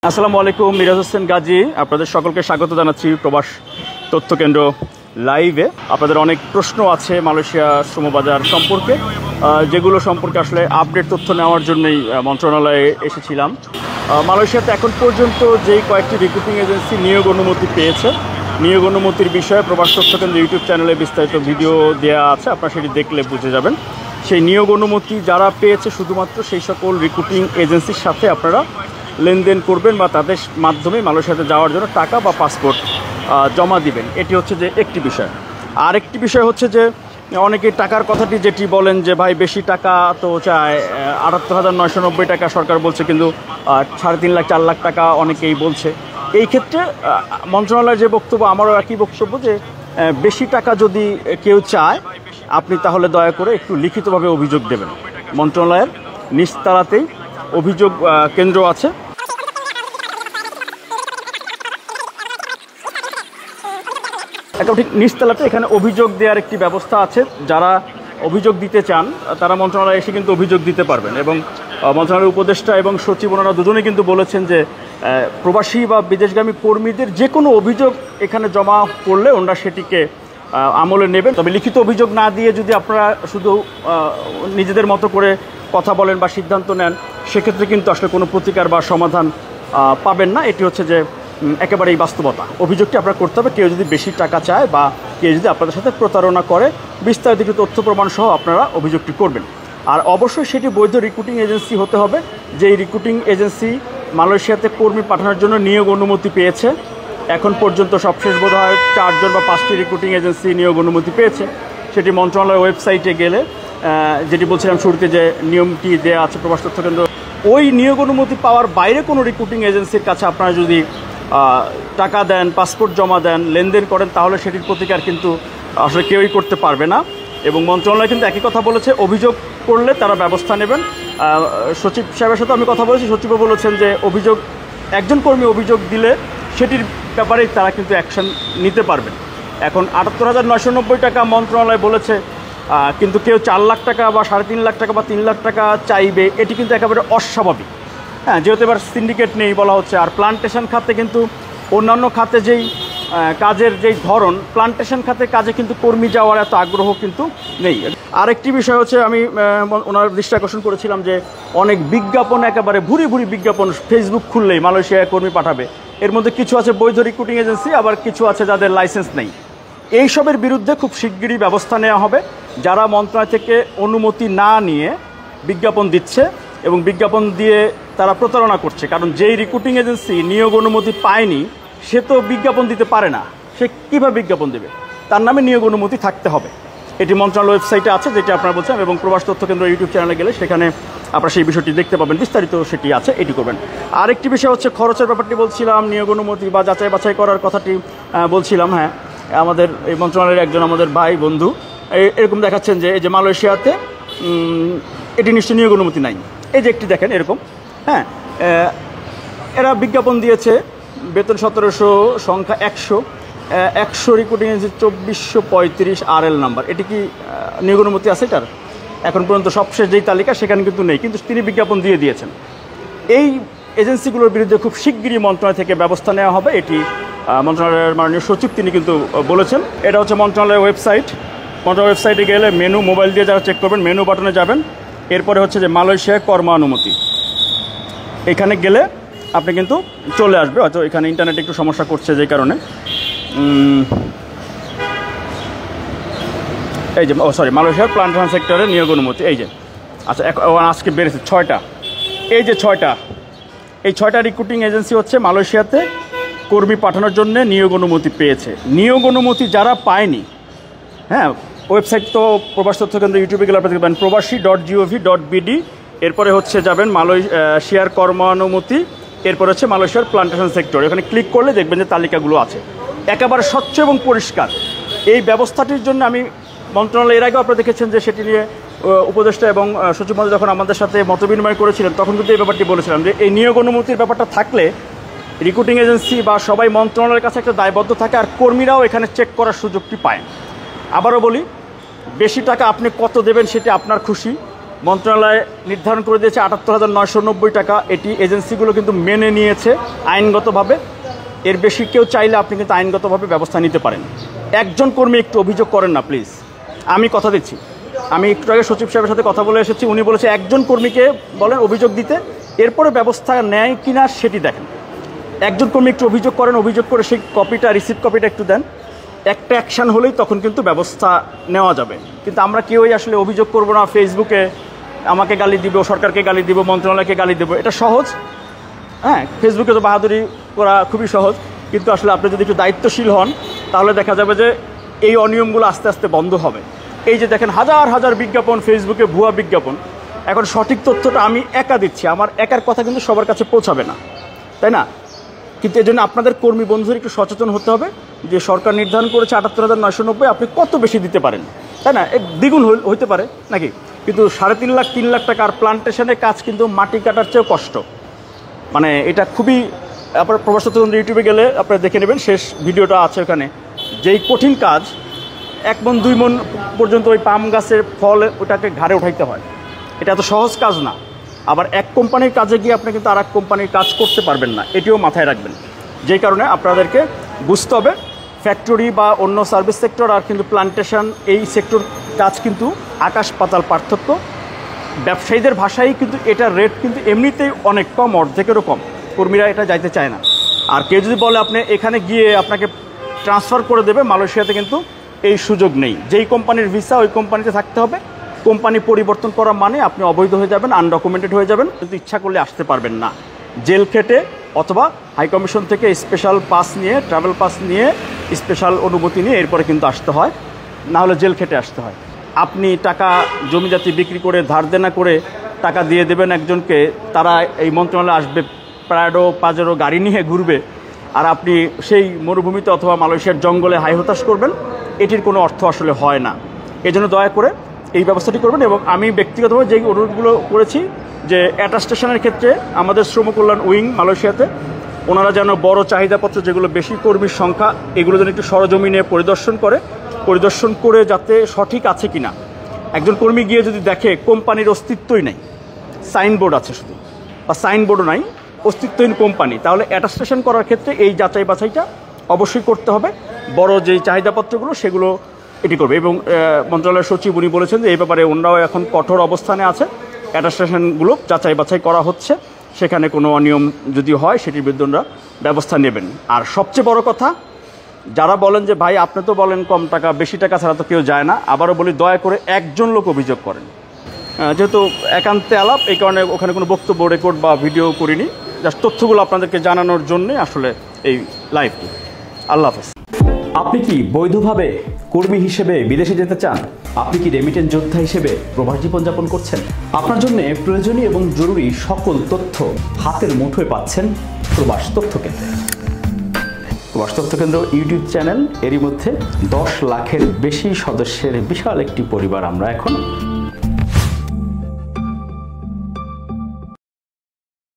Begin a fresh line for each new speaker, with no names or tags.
আসসালামু আলাইকুম, মিরাজ হোসেন গাজী আপনাদের সকলকে স্বাগত জানাচ্ছি প্রবাস তথ্য কেন্দ্র লাইভে। আপনাদের অনেক প্রশ্ন আছে মালয়েশিয়া শ্রমবাজার সম্পর্কে, যেগুলো সম্পর্কে আসলে আপডেট তথ্য নেওয়ার জন্যই মন্ত্রণালয়ে এসেছিলাম। মালয়েশিয়াতে এখন পর্যন্ত যেই কয়েকটি রিক্রুটিং এজেন্সি নিয়োগ অনুমতি পেয়েছে, নিয়োগ অনুমতির বিষয়ে প্রবাস তথ্য কেন্দ্র ইউটিউব চ্যানেলে বিস্তারিত ভিডিও দেওয়া আছে, আপনারা সেটি দেখলে বুঝে যাবেন। সেই নিয়োগ অনুমতি যারা পেয়েছে শুধুমাত্র সেই সকল রিক্রুটিং এজেন্সির সাথে আপনারা লেনদেন করবেন বা তাদের মাধ্যমে মালয়েশিয়াতে যাওয়ার জন্য টাকা বা পাসপোর্ট জমা দিবেন। এটি হচ্ছে যে একটি বিষয়। আরেকটি বিষয় হচ্ছে যে অনেকে টাকার কথাটি যেটি বলেন যে ভাই বেশি টাকা তো চায়, ৭৮,৯৯০ টাকা সরকার বলছে, কিন্তু ৩.৫ লাখ ৪ লাখ টাকা অনেকেই বলছে। এই ক্ষেত্রে মন্ত্রণালয়ের যে বক্তব্য, আমারও একই বক্তব্য যে বেশি টাকা যদি কেউ চায় আপনি তাহলে দয়া করে একটু লিখিতভাবে অভিযোগ দেবেন। মন্ত্রণালয়ের নিচতলাতেই অভিযোগ কেন্দ্র আছে। একদম ঠিক নিচতলাতে এখানে অভিযোগ দেওয়ার একটি ব্যবস্থা আছে। যারা অভিযোগ দিতে চান তারা মন্ত্রণালয়ে এসে কিন্তু অভিযোগ দিতে পারবেন। এবং মন্ত্রণালয়ের উপদেষ্টা এবং সচিব ওনারা দুজনেই কিন্তু বলেছেন যে প্রবাসী বা বিদেশগামী কর্মীদের যে কোনো অভিযোগ এখানে জমা করলে ওনারা সেটিকে আমলে নেবেন। তবে লিখিত অভিযোগ না দিয়ে যদি আপনারা শুধু নিজেদের মতো করে কথা বলেন বা সিদ্ধান্ত নেন, সেক্ষেত্রে কিন্তু আসলে কোনো প্রতিকার বা সমাধান পাবেন না। এটি হচ্ছে যে একেবারেই বাস্তবতা। অভিযোগটি আপনারা করতে হবে। কেউ যদি বেশি টাকা চায় বা কেউ যদি আপনাদের সাথে প্রতারণা করে, বিস্তারিত কিছু তথ্য প্রমাণ সহ আপনারা অভিযোগটি করবেন। আর অবশ্যই সেটি বৈধ রিক্রুটিং এজেন্সি হতে হবে। যেই রিক্রুটিং এজেন্সি মালয়েশিয়াতে কর্মী পাঠানোর জন্য নিয়োগ অনুমতি পেয়েছে, এখন পর্যন্ত সবশেষ বোধ হয় 4 জন বা 5টি রিক্রুটিং এজেন্সি নিয়োগ অনুমতি পেয়েছে। সেটি মন্ত্রণালয়ের ওয়েবসাইটে গেলে যেটি বলছিলাম শুরুতে যে নিয়মটি দেওয়া আছে প্রবাস তথ্য কেন্দ্র, ওই নিয়োগ অনুমতি পাওয়ার বাইরে কোনো রিক্রুটিং এজেন্সির কাছে আপনারা যদি টাকা দেন, পাসপোর্ট জমা দেন, লেনদেন করেন, তাহলে সেটির প্রতিকার কিন্তু আসলে কেউই করতে পারবে না। এবং মন্ত্রণালয় কিন্তু একই কথা বলেছে, অভিযোগ করলে তারা ব্যবস্থা নেবেন। সচিব সাহেবের সাথে আমি কথা বলেছি, সচিবও বলেছেন যে অভিযোগ, একজন কর্মী অভিযোগ দিলে সেটির ব্যাপারেই তারা কিন্তু অ্যাকশন নিতে পারবেন। এখন ৭৮,৯৯০ টাকা মন্ত্রণালয় বলেছে, কিন্তু কেউ 4 লাখ টাকা বা ৩.৫ লাখ টাকা বা 3 লাখ টাকা চাইবে, এটি কিন্তু একেবারে অস্বাভাবিক। হ্যাঁ, যেহেতু এবার সিন্ডিকেট নেই বলা হচ্ছে। আর প্লান্টেশন খাতে কিন্তু অন্যান্য খাতে যেই কাজের যেই ধরন, প্লান্টেশন খাতে কাজে কিন্তু কর্মী যাওয়ার এত আগ্রহ কিন্তু নেই। আরেকটি বিষয় হচ্ছে, আমি ওনার দৃষ্টি আকর্ষণ করেছিলাম যে অনেক বিজ্ঞাপন, একেবারে ভুরি ভুরি বিজ্ঞাপন ফেসবুক খুললেই মালয়েশিয়ায় কর্মী পাঠাবে। এর মধ্যে কিছু আছে বৈধ রিক্রুটিং এজেন্সি, আবার কিছু আছে যাদের লাইসেন্স নেই। এইসবের বিরুদ্ধে খুব শিগগিরই ব্যবস্থা নেওয়া হবে। যারা মন্ত্রণালয় থেকে অনুমতি না নিয়ে বিজ্ঞাপন দিচ্ছে এবং বিজ্ঞাপন দিয়ে তারা প্রতারণা করছে, কারণ যেই রিক্রুটিং এজেন্সি নিয়োগ অনুমতি পায়নি সে তো বিজ্ঞাপন দিতে পারে না, সে কীভাবে বিজ্ঞাপন দেবে? তার নামে নিয়োগ অনুমতি থাকতে হবে। এটি মন্ত্রণালয় ওয়েবসাইটে আছে, যেটি আপনারা বলছেন, এবং প্রবাস তথ্য কেন্দ্র ইউটিউব চ্যানেলে গেলে সেখানে আপনারা সেই বিষয়টি দেখতে পাবেন, বিস্তারিত সেটি আছে, এটি করবেন। আরেকটি বিষয় হচ্ছে খরচের ব্যাপারটি বলছিলাম, নিয়োগ অনুমতি বা যাচাই বাছাই করার কথাটি বলছিলাম। হ্যাঁ, আমাদের এই মন্ত্রণালয়ের একজন আমাদের ভাই বন্ধু এরকম দেখাচ্ছেন যে এই যে মালয়েশিয়াতে এটি নিশ্চয়ই নিয়োগ অনুমতি নাই। এই যে একটি দেখেন এরকম, হ্যাঁ, এরা বিজ্ঞাপন দিয়েছে, বেতন ১৭০০, সংখ্যা ১০০ রিক্রুটিং এজেন্সি ২৪৩৫ RL নাম্বার। এটি কি নিয়োগ অনুমতি আছে এটার? এখন পর্যন্ত সবশেষ যেই তালিকা সেখানে কিন্তু নেই, কিন্তু তিনি বিজ্ঞাপন দিয়ে দিয়েছেন। এই এজেন্সিগুলোর বিরুদ্ধে খুব শিগগিরই মন্ত্রণালয় থেকে ব্যবস্থা নেওয়া হবে, এটি মন্ত্রণালয়ের মাননীয় সচিব তিনি কিন্তু বলেছেন। এটা হচ্ছে মন্ত্রণালয়ের ওয়েবসাইট। মন্ত্রণালয়ের ওয়েবসাইটে গেলে মেনু, মোবাইল দিয়ে যারা চেক করবেন মেনু বাটনে যাবেন, এরপরে হচ্ছে যে মালয়েশিয়া কর্মানুমতি, এখানে গেলে আপনি কিন্তু চলে আসবে। হয়তো এখানে ইন্টারনেট একটু সমস্যা করছে, যে কারণে এই যে মালয়েশিয়ার প্লান্টেশন সেক্টরে নিয়োগ অনুমতি, এই যে আচ্ছা আজকে বেড়েছে 6টা। এই যে 6টা রিক্রুটিং এজেন্সি হচ্ছে মালয়েশিয়াতে কর্মী পাঠানোর জন্য নিয়োগ অনুমতি পেয়েছে। নিয়োগ অনুমতি যারা পায়নি, হ্যাঁ, ওয়েবসাইট তো প্রবাস তথ্য কেন্দ্র ইউটিউবে গেলে আপনারা দেখবেন প্রবাসী.gov.bd, এরপরে হচ্ছে যাবেন মালয়েশিয়ার কর্মানুমতি, এরপরে হচ্ছে মালয়েশিয়ার প্লান্টেশন সেক্টর। এখানে ক্লিক করলে দেখবেন যে তালিকাগুলো আছে, একেবারে স্বচ্ছ এবং পরিষ্কার। এই ব্যবস্থাটির জন্য আমি মন্ত্রণালয়, এর আগেও আপনারা দেখেছেন যে সেটি নিয়ে উপদেষ্টা এবং সচিব মহোদয় যখন আমাদের সাথে মতবিনিময় করেছিলেন, তখন কিন্তু এই ব্যাপারটি বলেছিলাম যে এই নিয়োগ অনুমতির ব্যাপারটা থাকলে রিক্রুটিং এজেন্সি বা সবাই মন্ত্রণালয়ের কাছে একটা দায়বদ্ধ থাকে, আর কর্মীরাও এখানে চেক করার সুযোগটি পায়। আবারও বলি, বেশি টাকা আপনি কত দেবেন সেটা আপনার খুশি, মন্ত্রণালয় নির্ধারণ করে দিয়েছে ৭৮,৯৯০ টাকা। এটি এজেন্সিগুলো কিন্তু মেনে নিয়েছে আইনগতভাবে। এর বেশি কেউ চাইলে আপনি কিন্তু আইনগতভাবে ব্যবস্থা নিতে পারেন। একজন কর্মী একটু অভিযোগ করেন না প্লিজ, আমি কথা দিচ্ছি। আমি একটু আগে সচিব সাহেবের সাথে কথা বলে এসেছি, উনি বলেছে একজন কর্মীকে বলেন অভিযোগ দিতে, এরপরে ব্যবস্থা নেয় কি না সেটি দেখেন। একজন কর্মী একটু অভিযোগ করেন, অভিযোগ করে সেই কপিটা, রিসিপ্ট কপিটা একটু দেন। একটা অ্যাকশান হলেই তখন কিন্তু ব্যবস্থা নেওয়া যাবে। কিন্তু আমরা কেউই আসলে অভিযোগ করব না, ফেসবুকে আমাকে গালি দিব, সরকারকে গালি দিব, মন্ত্রণালয়কে গালি দেবো, এটা সহজ। হ্যাঁ, ফেসবুকে তো বাহাদুরি করা খুবই সহজ, কিন্তু আসলে আপনি যদি একটু দায়িত্বশীল হন তাহলে দেখা যাবে যে এই অনিয়মগুলো আস্তে আস্তে বন্ধ হবে। এই যে দেখেন হাজার হাজার বিজ্ঞাপন, ফেসবুকে ভুয়া বিজ্ঞাপন, এখন সঠিক তথ্যটা আমি একা দিচ্ছি, আমার একার কথা কিন্তু সবার কাছে পৌঁছাবে না, তাই না? কিন্তু এই জন্য আপনাদের কর্মী বন্ধুদের একটু সচেতন হতে হবে যে সরকার নির্ধারণ করেছে ৭৮,৯৯০, আপনি কত বেশি দিতে পারেন, তাই না? দ্বিগুণ হইতে পারে নাকি? কিন্তু ৩.৫ লাখ ৩ লাখ টাকার প্লান্টেশনের কাজ কিন্তু মাটি কাটার চেয়েও কষ্ট। মানে এটা খুবই, আপনার প্রবাস তন্ত্র ইউটিউবে গেলে আপনারা দেখে নেবেন, শেষ ভিডিওটা আছে ওখানে। যেই কঠিন কাজ, 1 মণ 2 মণ পর্যন্ত ওই পাম গাছের ফল ওটাকে ঘাড়ে উঠাইতে হয়, এটা এত সহজ কাজ না। আবার এক কোম্পানির কাজে গিয়ে আপনি কিন্তু আর এক কোম্পানির কাজ করতে পারবেন না, এটিও মাথায় রাখবেন। যেই কারণে আপনাদেরকে বুঝতে হবে ফ্যাক্টরি বা অন্য সার্ভিস সেক্টর আর কিন্তু প্লান্টেশন, এই সেক্টর কাজ কিন্তু আকাশ পাতাল পার্থক্য। ব্যবসায়ীদের ভাষায় কিন্তু এটার রেট কিন্তু এমনিতেই অনেক কম, অর্ধেকেরও কম। কর্মীরা এটা যাইতে চায় না। আর কেউ যদি বলে আপনি এখানে গিয়ে আপনাকে ট্রান্সফার করে দেবে মালয়েশিয়াতে, কিন্তু এই সুযোগ নেই। যেই কোম্পানির ভিসা ওই কোম্পানিতে থাকতে হবে। কোম্পানি পরিবর্তন করা মানে আপনি অবৈধ হয়ে যাবেন, আনডকুমেন্টেড হয়ে যাবেন, কিন্তু ইচ্ছা করলে আসতে পারবেন না। জেল খেটে অথবা হাইকমিশন থেকে স্পেশাল পাস নিয়ে, ট্রাভেল পাস নিয়ে, স্পেশাল অনুমতি নিয়ে এরপরে কিন্তু আসতে হয়, না হলে জেল খেটে আসতে হয়। আপনি টাকা জমিজাতি বিক্রি করে, ধার দেনা করে টাকা দিয়ে দেবেন একজনকে, তারা এই মন্ত্রণালয়ে আসবে, প্রায়ডো পাজেরো গাড়ি নিয়ে ঘুরবে, আর আপনি সেই মরুভূমিতে অথবা মালয়েশিয়ার জঙ্গলে হাই হতাশ করবেন, এটির কোনো অর্থ আসলে হয় না। এই জন্য দয়া করে এই ব্যবস্থাটি করবেন। এবং আমি ব্যক্তিগতভাবে যেই অনুরোধগুলো করেছি যে অ্যাটাস্টেশনের ক্ষেত্রে আমাদের শ্রম কল্যাণ উইং মালয়েশিয়াতে, ওনারা যেন বড় চাহিদাপত্র যেগুলো বেশি কর্মীর সংখ্যা, এগুলো যেন একটু সরজমিনে পরিদর্শন করে যাতে সঠিক আছে কিনা। একজন কর্মী গিয়ে যদি দেখে কোম্পানির অস্তিত্বই নাই, সাইনবোর্ড আছে শুধু, বা সাইনবোর্ডও নাই, অস্তিত্বহীন কোম্পানি, তাহলে অ্যাটাস্টেশন করার ক্ষেত্রে এই যাচাই বাছাইটা অবশ্যই করতে হবে। বড় যেই চাহিদাপত্রগুলো সেগুলো এটি করবে। এবং মন্ত্রণালয়ের সচিব উনি বলেছেন যে এই ব্যাপারে ওনারাও এখন কঠোর অবস্থানে আছে, অ্যাটাস্টেশনগুলো যাচাই বাছাই করা হচ্ছে, সেখানে কোনো অনিয়ম যদি হয় সেটির বিরুদ্ধে ওনারা ব্যবস্থা নেবেন। আর সবচেয়ে বড় কথা, যারা বলেন যে ভাই আপনি তো বলেন কম টাকা, বেশি টাকা ছাড়া তো কেউ যায় না, আবারও বলি দয়া করে একজন লোক অভিযোগ করেন। যেহেতু একান্তে আলাপ, এই কারণে ওখানে কোনো বক্তব্য রেকর্ড বা ভিডিও করিনি, জাস্ট তথ্যগুলো আপনাদেরকে জানানোর জন্যে আসলে এই লাইভটি। আল্লাহ হাফেজ।
আপনি কি বৈধভাবে কর্মী হিসেবে বিদেশে যেতে চান? আপনি কি রেমিটেন্স যোদ্ধা হিসেবে প্রবাস জীবনযাপন করছেন? আপনার জন্য প্রয়োজনীয় এবং জরুরি সকল তথ্য হাতের মুঠোয় পাচ্ছেন প্রবাস তথ্য কেন্দ্রে। প্রবাস তথ্য কেন্দ্র ইউটিউব চ্যানেল, এরই মধ্যে 10 লাখের বেশি সদস্যের বিশাল একটি পরিবার আমরা এখন।